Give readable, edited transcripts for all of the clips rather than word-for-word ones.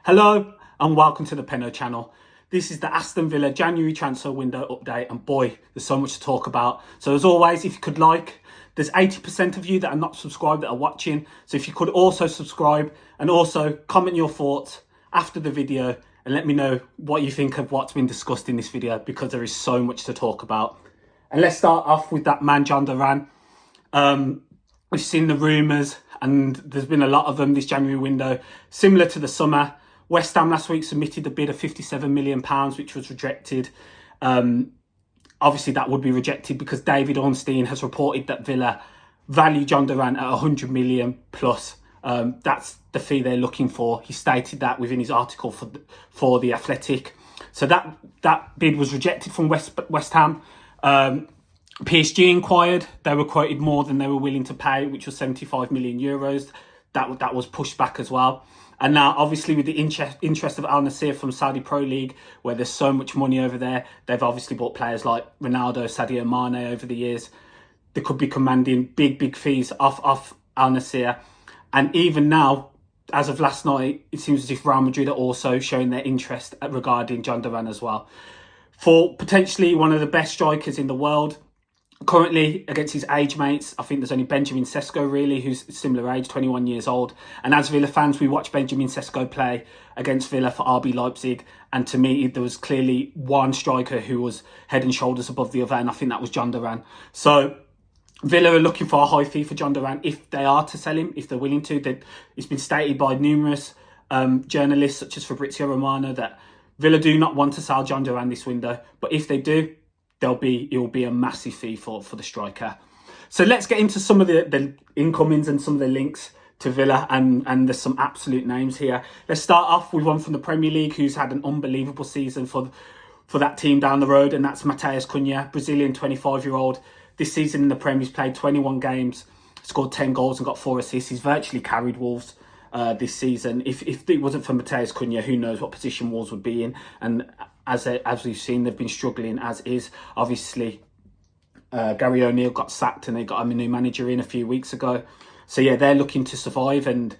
Hello and welcome to the Penno Channel. This is the Aston Villa January transfer window update, and boy, there's so much to talk about. So as always, if you could there's 80% of you that are not subscribed that are watching. So if you could also subscribe and also comment your thoughts after the video and let me know what you think of what's been discussed in this video, because there is so much to talk about. And let's start off with that man, Jhon Duran. We've seen the rumours, and there's been a lot of them this January window, similar to the summer. West Ham last week submitted a bid of £57 million, which was rejected. Obviously, that would be rejected because David Ornstein has reported that Villa value Jhon Duran at 100 million plus. That's the fee they're looking for. He stated that within his article for The Athletic. So that bid was rejected from West Ham. PSG inquired. They were quoted more than they were willing to pay, which was 75 million euros. That was pushed back as well. And now, obviously, with the interest of Al Nassr from Saudi Pro League, where there's so much money over there, they've obviously bought players like Ronaldo, Sadio Mane over the years. They could be commanding big fees off Al Nassr. And even now, as of last night, it seems as if Real Madrid are also showing their interest regarding Jhon Duran as well. For potentially one of the best strikers in the world, currently against his age mates, I think there's only Benjamin Sesko really, who's similar age, 21 years old. And as Villa fans, we watched Benjamin Sesko play against Villa for RB Leipzig. And to me, there was clearly one striker who was head and shoulders above the other. And I think that was Jhon Duran. So Villa are looking for a high fee for Jhon Duran if they are to sell him, if they're willing to. It's been stated by numerous journalists such as Fabrizio Romano that Villa do not want to sell Jhon Duran this window. But if they do, it will be a massive fee for the striker. So let's get into some of the incomings and some of the links to Villa, and there's some absolute names here. Let's start off with one from the Premier League who's had an unbelievable season for that team down the road, and that's Matheus Cunha, Brazilian 25-year-old. This season in the Premier, he's played 21 games, scored 10 goals and got 4 assists. He's virtually carried Wolves this season. If it wasn't for Matheus Cunha, who knows what position Wolves would be in. And as we've seen, they've been struggling as is. Obviously, Gary O'Neill got sacked and they got a new manager in a few weeks ago. So yeah, they're looking to survive. And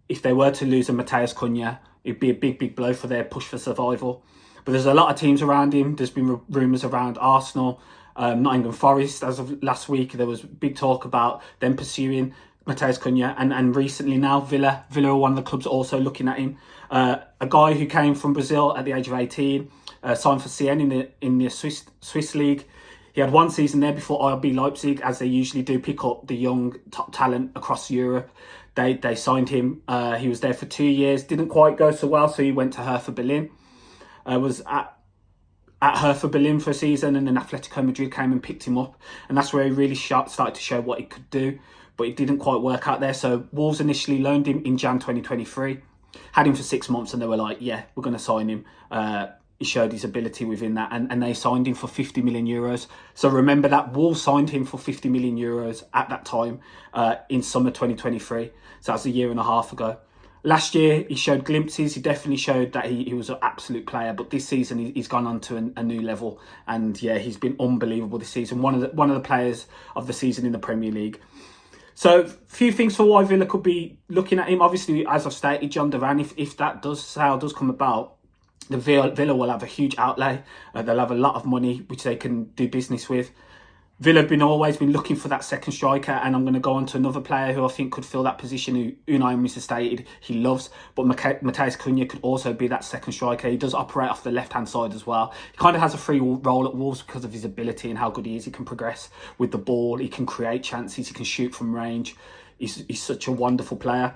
if they were to lose a Matheus Cunha, it'd be a big blow for their push for survival. But there's a lot of teams around him. There's been rumours around Arsenal, Nottingham Forest. As of last week, there was big talk about them pursuing Matheus Cunha, and recently now Villa are one of the clubs also looking at him. A guy who came from Brazil at the age of 18, signed for CN in the Swiss league. He had one season there before RB Leipzig, as they usually do pick up the young top talent across Europe. They signed him. He was there for 2 years, didn't quite go so well, so he went to Hertha Berlin. Was at Hertha Berlin for a season, and then Atletico Madrid came and picked him up, and that's where he really started to show what he could do. But it didn't quite work out there. So Wolves initially loaned him in Jan 2023, had him for 6 months, and they were like, yeah, we're going to sign him. He showed his ability within that, and they signed him for 50 million euros. So remember that Wolves signed him for 50 million euros at that time in summer 2023. So that's a year and a half ago. Last year, he showed glimpses. He definitely showed that he was an absolute player. But this season, he's gone on to a new level. And yeah, he's been unbelievable this season. One of the players of the season in the Premier League. So, a few things for why Villa could be looking at him. Obviously, as I've stated, Jhon Duran, if that sale does come about, the Villa will have a huge outlay. They'll have a lot of money, which they can do business with. Villa have always been looking for that second striker, and I'm going to go on to another player who I think could fill that position, who Unai Emery has stated he loves. But Matheus Cunha could also be that second striker. He does operate off the left-hand side as well. He kind of has a free role at Wolves because of his ability and how good he is. He can progress with the ball. He can create chances. He can shoot from range. He's such a wonderful player.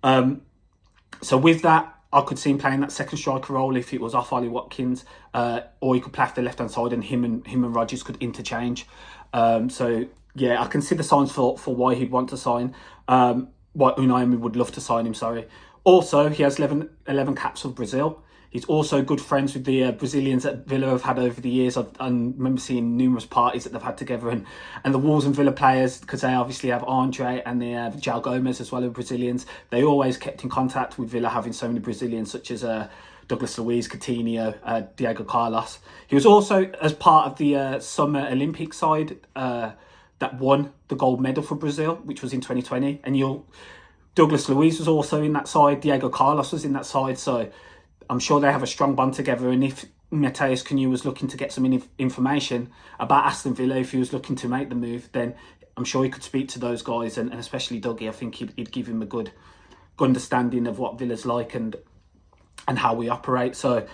So with that, I could see him playing that second striker role if it was off Ollie Watkins, or he could play off the left hand side, and him and Rodgers could interchange. So yeah, I can see the signs for why he'd want to sign. Why Unai Emery would love to sign him. Sorry. Also, he has 11 caps for Brazil. He's also good friends with the Brazilians that Villa have had over the years. I remember seeing numerous parties that they've had together, and the Wolves and Villa players, because they obviously have Andre and they have Joao Gomez as well as Brazilians. They always kept in contact with Villa, having so many Brazilians such as Douglas Luiz, Coutinho, Diego Carlos. He was also as part of the Summer Olympic side that won the gold medal for Brazil, which was in 2020. And Douglas Luiz was also in that side. Diego Carlos was in that side. So I'm sure they have a strong bond together. And if Matheus Cunha was looking to get some information about Aston Villa, if he was looking to make the move, then I'm sure he could speak to those guys, and especially Dougie. I think he'd give him a good understanding of what Villa's like and how we operate. So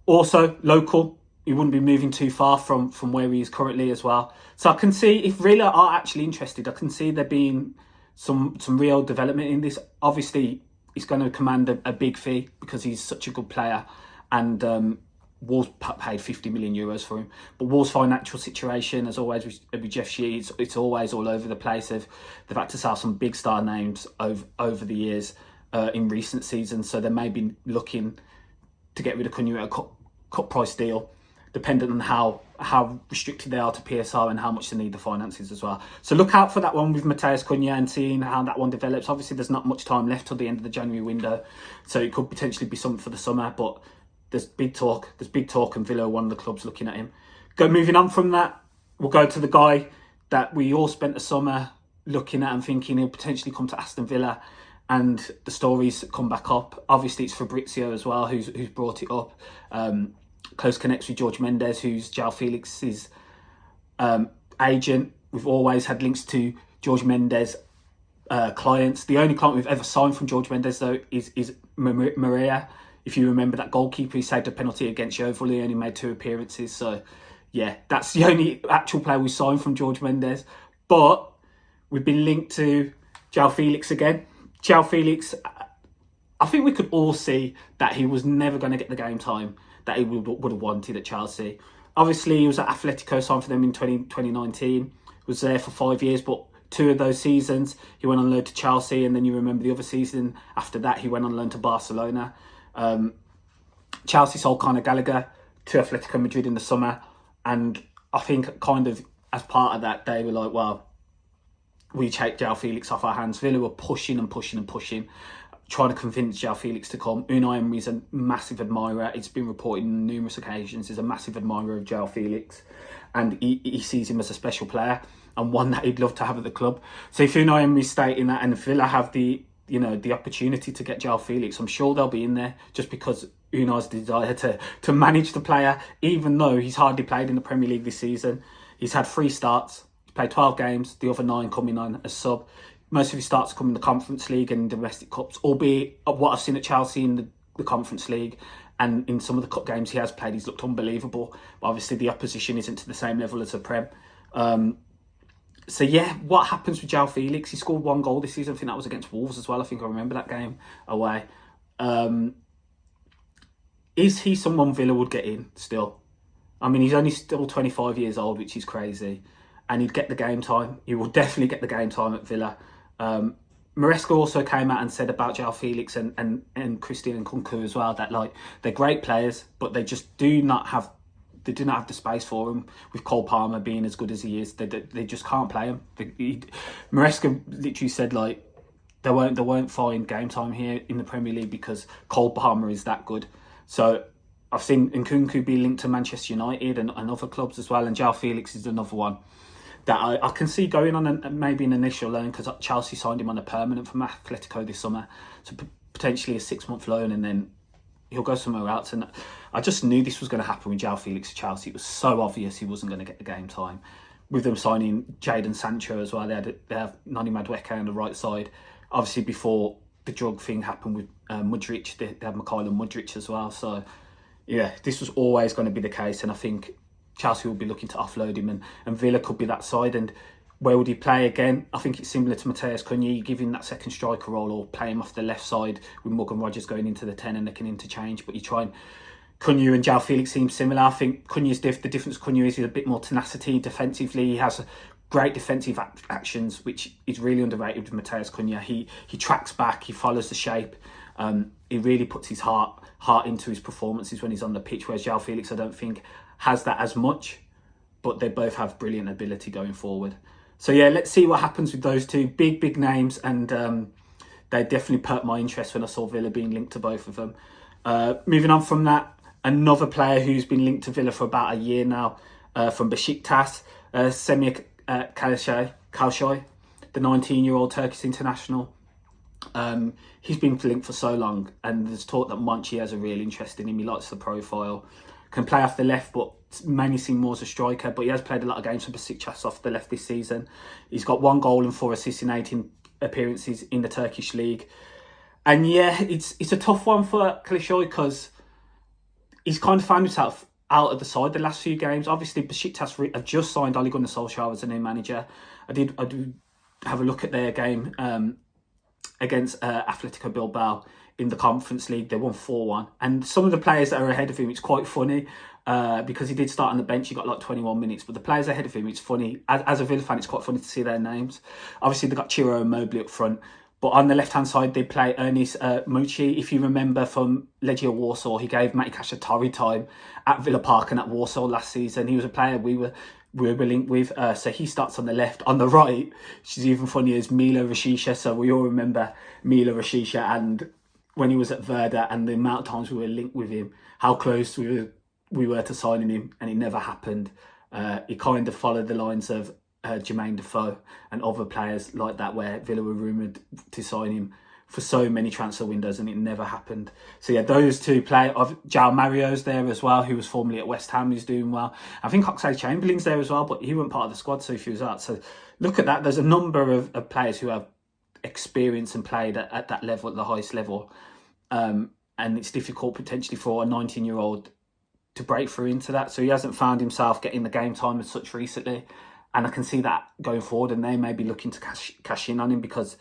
also local, he wouldn't be moving too far from where he is currently as well. So I can see, if Villa are actually interested, I can see there being some real development in this. Obviously, he's going to command a big fee because he's such a good player, and Wolves paid 50 million euros for him. But Wolves' financial situation, as always with Jeff Shee, it's always all over the place. They've had to sell some big star names over the years in recent seasons, so they may be looking to get rid of Cunha at a cut price deal, dependent on how restricted they are to PSR and how much they need the finances as well. So look out for that one with Matheus Cunha and seeing how that one develops. Obviously, there's not much time left till the end of the January window, so it could potentially be something for the summer, but there's big talk, and Villa are one of the clubs looking at him. Moving on from that, we'll go to the guy that we all spent the summer looking at and thinking he'll potentially come to Aston Villa, and the stories come back up. Obviously, it's Fabrizio as well who's brought it up. Close connects with Jorge Mendes, who's Joao Felix's agent. We've always had links to Jorge Mendes clients. The only client we've ever signed from Jorge Mendes, though, is Maria. If you remember, that goalkeeper who saved a penalty against Yeovil, he only made 2 appearances. So, yeah, that's the only actual player we signed from Jorge Mendes. But we've been linked to Joao Felix again. Joao Felix, I think we could all see that he was never going to get the game time that he would have wanted at Chelsea. Obviously, he was at Atletico, signed for them in 2019. Was there for 5 years, but 2 of those seasons, he went on loan to Chelsea. And then you remember the other season after that, he went on loan to Barcelona. Chelsea sold Conor Gallagher to Atletico Madrid in the summer, and I think kind of as part of that, they were like, well, we take Joao Felix off our hands. Villa were pushing, trying to convince Joao Felix to come. Unai Emery's a massive admirer. It's been reported on numerous occasions. He's a massive admirer of Joao Felix, and he sees him as a special player and one that he'd love to have at the club. So if Unai Emery's stating that and Villa have the opportunity to get Joao Felix, I'm sure they'll be in there, just because Unai's desire to manage the player, even though he's hardly played in the Premier League this season. He's had 3 starts, he's played 12 games, the other 9 coming on as sub. Most of his starts come in the Conference League and domestic cups, albeit what I've seen at Chelsea in the Conference League and in some of the cup games he has played, he's looked unbelievable. But obviously the opposition isn't to the same level as the Prem. So yeah, what happens with Joao Felix? He scored 1 goal this season. I think that was against Wolves as well. I think I remember that game away. Is he someone Villa would get in still? I mean, he's only still 25 years old, which is crazy. And he'd get the game time. He will definitely get the game time at Villa. Maresca also came out and said about Joao Felix and Christian Nkunku as well, that like they're great players, but they just do not have the space for him. With Cole Palmer being as good as he is, they just can't play him. Maresca literally said like they won't find game time here in the Premier League because Cole Palmer is that good. So I've seen Nkunku be linked to Manchester United and other clubs as well, and Joao Felix is another one that I can see going on maybe an initial loan, because Chelsea signed him on a permanent from Atletico this summer, so potentially a 6-month loan, and then he'll go somewhere else. And I just knew this was going to happen with Joao Felix at Chelsea. It was so obvious he wasn't going to get the game time. With them signing Jadon Sancho as well, they have Noni Madueke on the right side. Obviously, before the drug thing happened with Mudryk, they had Mikhailo Mudryk as well. So yeah, this was always going to be the case, and I think Chelsea will be looking to offload him, and Villa could be that side. And where would he play again? I think it's similar to Matheus Cunha. You give him that second striker role or play him off the left side with Morgan Rogers going into the 10 and they can interchange. But you try and Cunha and Joao Felix seem similar. I think Cunha's the difference Cunha is a bit more tenacity defensively. He has great defensive actions, which is really underrated with Matheus Cunha. He tracks back, he follows the shape. He really puts his heart into his performances when he's on the pitch, whereas Joao Felix, I don't think, has that as much, but they both have brilliant ability going forward. So yeah, let's see what happens with those two big names, and they definitely perked my interest when I saw Villa being linked to both of them. Moving on from that, another player who's been linked to Villa for about a year now, from Besiktas, Semih Kilicsoy, the 19-year-old Turkish international. He's been linked for so long, and there's talk that Monchi has a real interest in him. He likes the profile, can play off the left, but mainly seen more as a striker. But he has played a lot of games for Besiktas off the left this season. He's got 1 goal and 4 assists in 18 appearances in the Turkish league. And yeah, it's a tough one for Kilicsoy because he's kind of found himself out of the side the last few games. Obviously, Besiktas have just signed Ole Gunnar Solskjaer as a new manager. I did have a look at their game against Atletico Bilbao in the Conference League. They won 4-1. And some of the players that are ahead of him, it's quite funny because he did start on the bench. He got like 21 minutes. But the players ahead of him, it's funny. As a Villa fan, it's quite funny to see their names. Obviously, they got Chiro and Mobley up front. But on the left-hand side, they play Ernest Mucci. If you remember from Legia Warsaw, he gave Mati Kashatari time at Villa Park and at Warsaw last season. He was a player we were linked with. So he starts on the left. On the right, which is even funnier, is Milo Rashica. So we all remember Milo Rashica and when he was at Werder and the amount of times we were linked with him, how close we were to signing him, and it never happened. He kind of followed the lines of Jermaine Defoe and other players like that, where Villa were rumoured to sign him for so many transfer windows and it never happened. So yeah, those two play. Joao Mario's there as well, who was formerly at West Ham, who's doing well. I think Oxlade-Chamberlain's there as well, but he wasn't part of the squad, so if he was out. So look at that. There's a number of players who have experience and played at that level, at the highest level. And it's difficult potentially for a 19-year-old to break through into that. So he hasn't found himself getting the game time as such recently. And I can see that going forward, and they may be looking to cash in on him because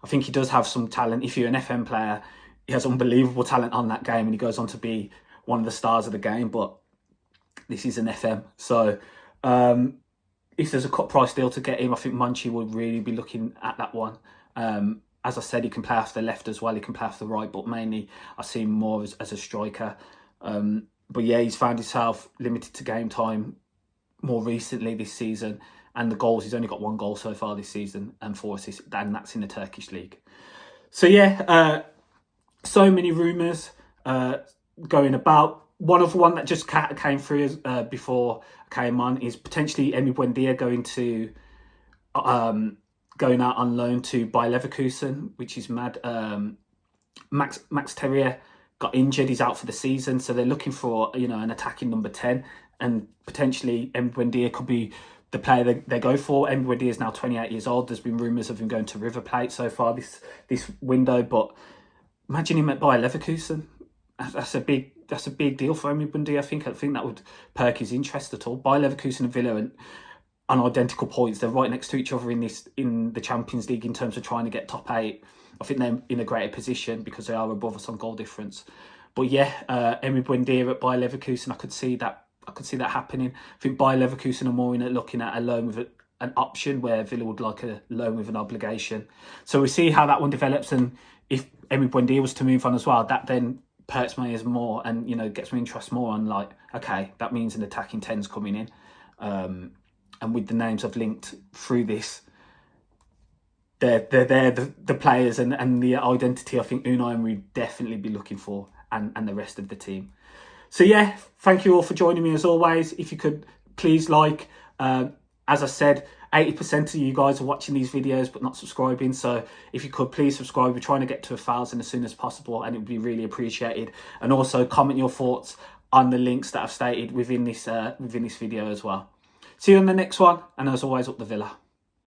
I think he does have some talent. If you're an FM player, he has unbelievable talent on that game, and he goes on to be one of the stars of the game. But this is an FM. So if there's a cut price deal to get him, I think Monchi would really be looking at that one. As I said, he can play off the left as well. He can play off the right, but mainly I see him more as a striker. But yeah, he's found himself limited to game time more recently this season, and the goals, he's only got 1 goal so far this season and 4 assists, and that's in the Turkish league. So yeah, so many rumours going about. One that just came through before I came on is potentially Emi Buendia going out on loan to Bayer Leverkusen, which is mad. Max Terrier got injured, he's out for the season, so they're looking for an attacking number 10. And potentially Emi Buendia could be the player they go for. Emi Buendia is now 28 years old. There's been rumours of him going to River Plate so far this window. But imagine him at Bayer Leverkusen. That's a big deal for Emi Buendia. I think that would perk his interest at all. Bayer Leverkusen and Villa on identical points. They're right next to each other in the Champions League in terms of trying to get top 8. I think they're in a greater position because they are above us on goal difference. But yeah, Emi Buendia at Bayer Leverkusen, I could see that happening. I think Bayer Leverkusen are more in it looking at a loan with an option, where Villa would like a loan with an obligation. So we see how that one develops, and if Emi Buendia was to move on as well, that then perks my ears more and gets my interest more on, like, okay, that means an attacking 10's coming in. And with the names I've linked through this, they're the players and the identity I think Unai Emery would definitely be looking for, and the rest of the team. So yeah, thank you all for joining me as always. If you could please like, as I said, 80% of you guys are watching these videos but not subscribing. So if you could please subscribe. We're trying to get to 1,000 as soon as possible, and it would be really appreciated. And also comment your thoughts on the links that I've stated within this video as well. See you on the next one, and as always, up the Villa.